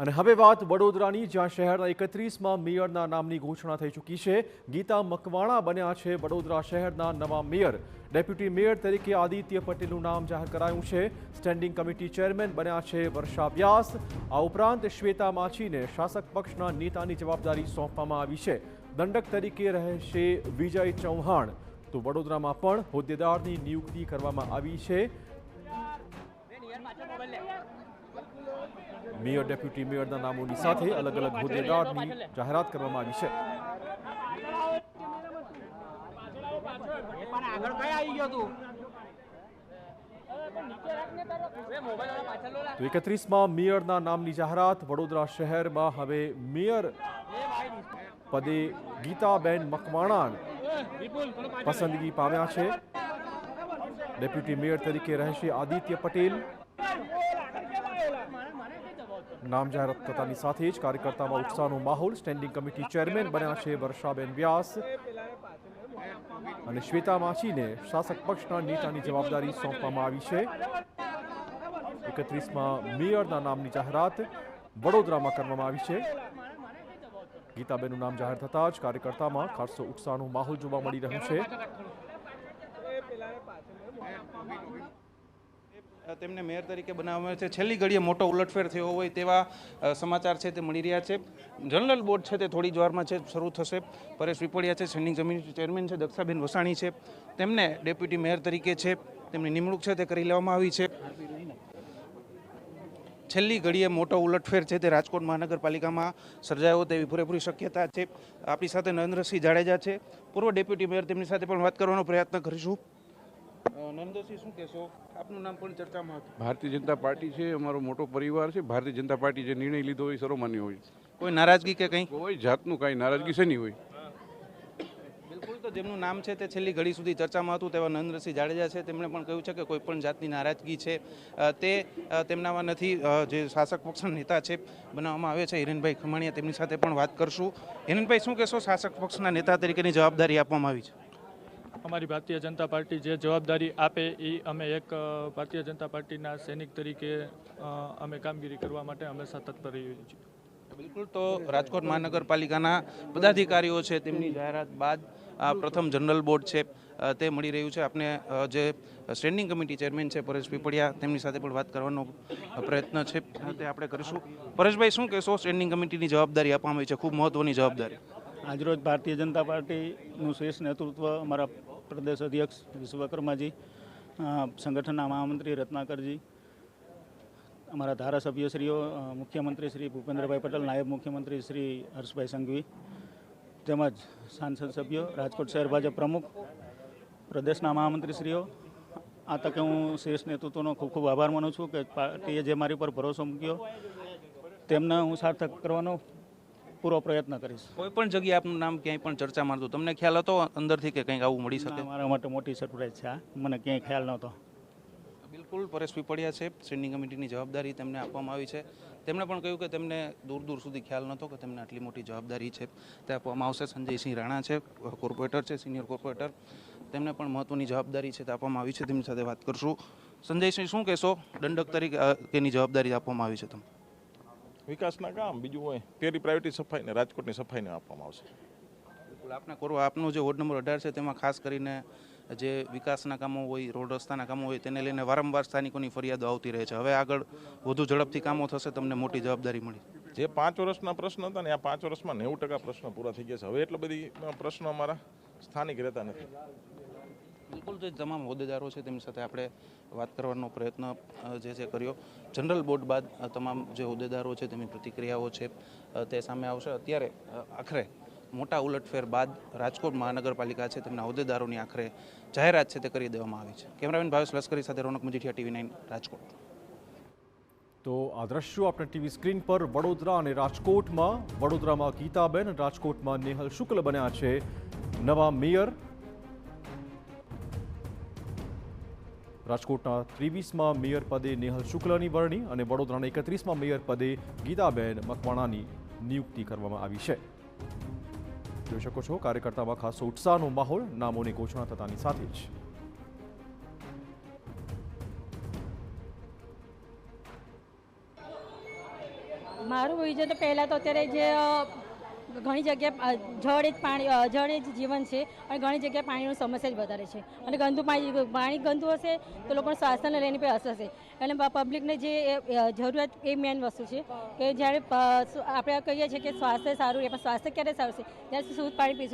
અને હવે વાત વડોદરાની, જ્યાં શહેરના 31માં મેયરના નામની ઘોષણા થઈ ચૂકી છે। ગીતા મકવાણા બન્યા છે વડોદરા શહેરના નવા મેયર। ડેપ્યુટી મેયર તરીકે આદિત્ય પટેલનું નામ જાહેર કરાયું છે। સ્ટેન્ડિંગ કમિટી ચેરમેન બન્યા છે વર્ષા વ્યાસ। આ ઉપરાંત શ્વેતા માછીને શાસક પક્ષના નેતાની જવાબદારી સોંપવામાં આવી છે। દંડક તરીકે રહેશે વિજય ચૌહાણ। તો વડોદરામાં પણ હોદ્દેદારની નિયુક્તિ કરવામાં આવી છે। મેયર ડેપ્યુટી મેયરના નામોની સાથે અલગ અલગ હોદ્દેદારની જાહેરાત કરવામાં આવી છે। તો 31માં મેયરના નામની જાહેરાત। વડોદરા શહેરમાં હવે મેયર પદે ગીતાબેન મકવાણા પસંદગી પામ્યા છે। ડેપ્યુટી મેયર તરીકે રહેશે આદિત્ય પટેલ। નામ જાહેરાત થતાની સાથે જ કાર્યકર્તામાં ઉત્સાહનો માહોલ। સ્ટેન્ડિંગ કમિટી ચેરમેન બન્યા છે વર્ષાબેન વ્યાસ અને શ્વેતા માછીને શાસક પક્ષના નેતાની જવાબદારી સોંપવામાં આવી છે। 31માં મેયરના નામની જાહેરાત વડોદરામાં કરવામાં આવી છે। ગીતાબેનનું નામ જાહેર થતાં જ કાર્યકર્તામાં ખાસો ઉત્સાહનો માહોલ જોવા મળી રહ્યો છે। તેમને મેયર તરીકે બનાવવામાં આવે છે। છેલ્લી ઘડીએ મોટો ઉલટફેર થયો હોય તેવા સમાચાર છે તે મળી રહ્યા છે। જનરલ બોર્ડ છે તે થોડી જ વારમાં છે શરૂ થશે। પરેશ વિપોડિયા છે, સ્ટેન્ડિંગ કમિટી ચેરમેન છે, દક્ષાબેન વસાણી છે, તેમને ડેપ્યુટી મેયર તરીકે છે તેમની નિમણૂક છે તે કરી લેવામાં આવી છે। છેલ્લી ઘડીએ મોટો ઉલટફેર છે તે રાજકોટ મહાનગરપાલિકામાં સર્જાયો તેવી પૂરેપૂરી શક્યતા છે। આપણી સાથે નરેન્દ્રસિંહ જાડેજા છે, પૂર્વ ડેપ્યુટી મેયર, તેમની સાથે પણ વાત કરવાનો પ્રયત્ન કરીશું। નરેન્દ્રસિંહ, શું કહેશો? આપનું નામ પણ ચર્ચામાં હતું। ભારતીય જનતા પાર્ટી છે અમારો મોટો પરિવાર છે। ભારતીય જનતા પાર્ટી જે નિર્ણય લીધો હોય સર્વમાન્ય હોય। કોઈ નારાજગી કે કંઈ? કોઈ જાતનું કાંઈ નારાજગી શેની હોય? બિલકુલ, તો જેમનું નામ છે તે છેલ્લી ઘડી સુધી ચર્ચામાં હતું તેવા નરેન્દ્રસિંહ જાડેજા છે, તેમણે પણ કહ્યું છે કે કોઈ પણ જાતની નારાજગી છે તે તેમનામાં નથી। જે શાસક પક્ષના નેતા છે બનાવવામાં આવે છે હિરેનભાઈ ખમાણિયા, તેમની સાથે પણ વાત કરશું। હિરેનભાઈ, શું કહેશો? શાસક પક્ષના નેતા તરીકેની જવાબદારી આપવામાં આવી છે। અમારી ભારતીય જનતા પાર્ટી જે જવાબદારી આપે એ અમે એક ભારતીય જનતા પાર્ટીના સૈનિક તરીકે અમે કામગીરી કરવા માટે હંમેશા તત્પર રહીએ છીએ। બિલકુલ, તો રાજકોટ મહાનગરપાલિકાના પદાધિકારીઓ છે તેમની જાહેરાત બાદ આ પ્રથમ જનરલ બોર્ડ છે તે મળી રહ્યું છે। આપણે જે સ્ટેન્ડિંગ કમિટી ચેરમેન છે પરેશ પીપળિયા, તેમની સાથે પણ વાત કરવાનો પ્રયત્ન છે તે આપણે કરીશું। પરેશભાઈ, શું કહેશો? સ્ટેન્ડિંગ કમિટીની જવાબદારી આપવામાં આવી છે, ખૂબ મહત્વની જવાબદારી। આજરોજ ભારતીય જનતા પાર્ટીનું શીર્ષ નેતૃત્વ અમારા પ્રદેશ અધ્યક્ષ વિશ્વકર્માજી, સંગઠનના મહામંત્રી રત્નાકરજી, અમારા ધારાસભ્યશ્રીઓ, મુખ્યમંત્રી શ્રી ભૂપેન્દ્રભાઈ પટેલ, નાયબ મુખ્યમંત્રી શ્રી હર્ષભાઈ સંઘવી, તેમજ સાંસદ સભ્યો, રાજકોટ શહેર ભાજપ પ્રમુખ, પ્રદેશના મહામંત્રીશ્રીઓ, આ તકે હું શીર્ષ નેતૃત્વનો ખૂબ ખૂબ આભાર માનું છું કે પાર્ટીએ જે મારી પર ભરોસો મૂક્યો તેમને હું સાર્થક કરવાનો પૂરો પ્રયત્ન કરીશ। કોઈ પણ જગ્યાએ આપનું નામ ક્યાંય પણ ચર્ચામાં હતું, તમને ખ્યાલ હતો અંદરથી કે કંઈક આવું મળી શકે? મારા માટે મોટી સરપ્રાઈઝ છે, મને ક્યાંય ખ્યાલ નહોતો। બિલકુલ, પરેશ પીપળિયા છે, સ્ટેન્ડિંગ કમિટીની જવાબદારી તેમને આપવામાં આવી છે। તેમણે પણ કહ્યું કે તેમને દૂર દૂર સુધી ખ્યાલ નહોતો કે તેમને આટલી મોટી જવાબદારી છે તે આપવામાં આવશે। સંજયસિંહ રાણા છે, કોર્પોરેટર છે, સિનિયર કોર્પોરેટર, તેમને પણ મહત્વની જવાબદારી છે તે આપવામાં આવી છે, તેમની સાથે વાત કરશું। સંજયસિંહ, શું કહેશો? દંડક તરીકેની જવાબદારી આપવામાં આવી છે તમને? વિકાસના કામ બીજું હોય તેરી પ્રાયોરિટી સફાઈને રાજકોટની સફાઈને આપવામાં આવશે। બિલકુલ, આપનું જે વોર્ડ નંબર 18 છે તેમાં ખાસ કરીને જે વિકાસના કામો હોય, રોડ રસ્તાના કામો હોય, તેને લઈને વારંવાર સ્થાનિકોની ફરિયાદો આવતી રહે છે। હવે આગળ વધુ ઝડપથી કામો થશે, તમને મોટી જવાબદારી મળી। જે 5 વર્ષના પ્રશ્ન હતા ને આ 5 વર્ષમાં 90% પ્રશ્નો પૂરા થઈ ગયા છે। હવે એટલા બધી પ્રશ્નો અમારા સ્થાનિક રહેતા નથી। બિલકુલ, જે તમામ હોદ્દેદારો છે તેમની સાથે આપણે વાત કરવાનો પ્રયત્ન જે કર્યો। જનરલ બોર્ડ બાદ તમામ જે હોદ્દેદારો છે તેમની પ્રતિક્રિયાઓ છે તે સામે આવશે। અત્યારે આખરે મોટા ઉલટફેર બાદ રાજકોટ મહાનગરપાલિકા છે તેમના હોદ્દેદારોની આખરે જાહેરાત છે તે કરી દેવામાં આવી છે। કેમેરામેન ભાવેશ લશ્કરી સાથે રોનક મજીઠિયા, TV9 રાજકોટ। તો આ દ્રશ્યો આપણે ટીવી સ્ક્રીન પર વડોદરા અને રાજકોટમાં। વડોદરામાં ગીતાબેન, રાજકોટમાં નેહલ શુક્લ બન્યા છે નવા મેયર। રાજકોટના 23માં મેયર પદે નેહલ શુક્લની વરણી અને વડોદરાના 31માં મેયર પદે ગીતાબેન મકવાણાની નિયુક્તિ કરવામાં આવી છે। જોઈ શકો છો કાર્યકર્તામાં ખાસો ઉત્સાહનો માહોલ નામોની ઘોષણા થતાની સાથે જ। મારું વિઝન તો પહેલાં તો અત્યારે જે ઘણી જગ્યાએ જળ એ જ જીવન છે અને ઘણી જગ્યાએ પાણીની સમસ્યા જ વધારે છે અને પાણી ગંદુ હશે તો લોકોને સ્વાસ્થ્યને લઈને પણ અસર છે એટલે પબ્લિકને જે જરૂરિયાત એ મેઇન વસ્તુ છે કે જ્યારે આપણે કહીએ છીએ કે સ્વાસ્થ્ય સારું એ પણ સ્વાસ્થ્ય ક્યારે સારું છે જ્યારે શુદ્ધ પાણી પીશું